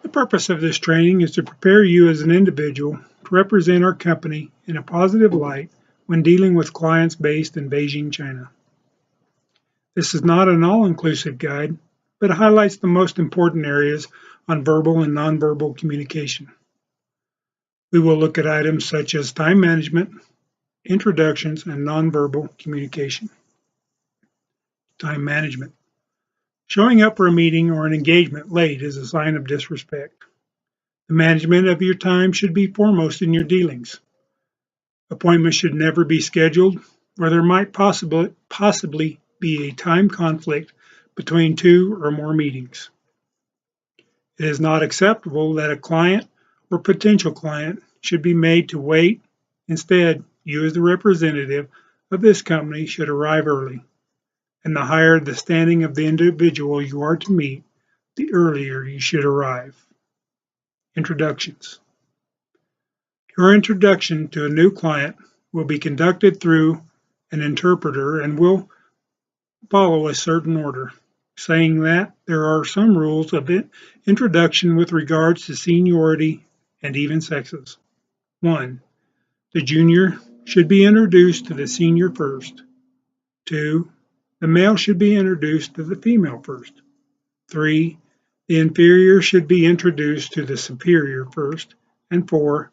The purpose of this training is to prepare you as an individual to represent our company in a positive light when dealing with clients based in Beijing, China. This is not an all-inclusive guide, but highlights the most important areas on verbal and nonverbal communication. We will look at items such as time management, introductions, and nonverbal communication. Time management. Showing up for a meeting or an engagement late is a sign of disrespect. The management of your time should be foremost in your dealings. Appointments should never be scheduled where there might possibly be a time conflict between two or more meetings. It is not acceptable that a client or potential client should be made to wait. Instead, you as the representative of this company should arrive early. And the higher the standing of the individual you are to meet, the earlier you should arrive. Introductions. Your introduction to a new client will be conducted through an interpreter and will follow a certain order, saying that there are some rules of introduction with regards to seniority and even sexes. 1. The junior should be introduced to the senior first. 2. The male should be introduced to the female first. 3. The inferior should be introduced to the superior first. And 4.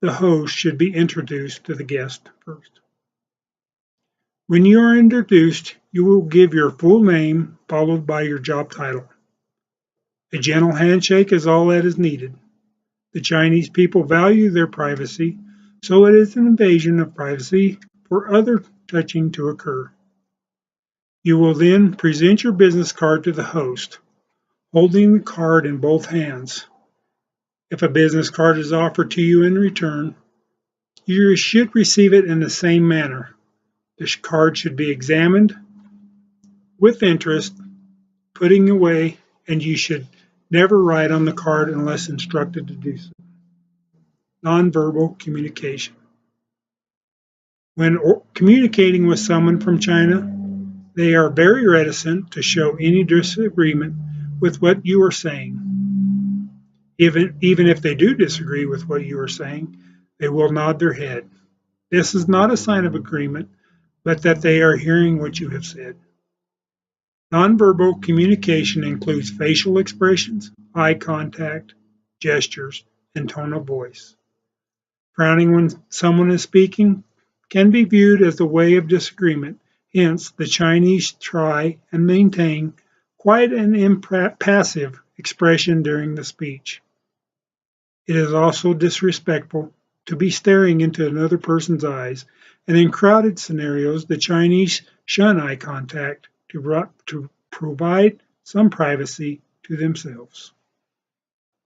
The host should be introduced to the guest first. When you are introduced, you will give your full name followed by your job title. A gentle handshake is all that is needed. The Chinese people value their privacy, so it is an invasion of privacy for other touching to occur. You will then present your business card to the host, holding the card in both hands. If a business card is offered to you in return, you should receive it in the same manner. The card should be examined with interest, putting away, and you should never write on the card unless instructed to do so. Nonverbal communication. When communicating with someone from China, they are very reticent to show any disagreement with what you are saying. Even if they do disagree with what you are saying, they will nod their head. This is not a sign of agreement, but that they are hearing what you have said. Nonverbal communication includes facial expressions, eye contact, gestures, and tone of voice. Frowning when someone is speaking can be viewed as a way of disagreement. Hence, the Chinese try and maintain quiet and impassive expression during the speech. It is also disrespectful to be staring into another person's eyes, and in crowded scenarios, the Chinese shun eye contact to provide some privacy to themselves.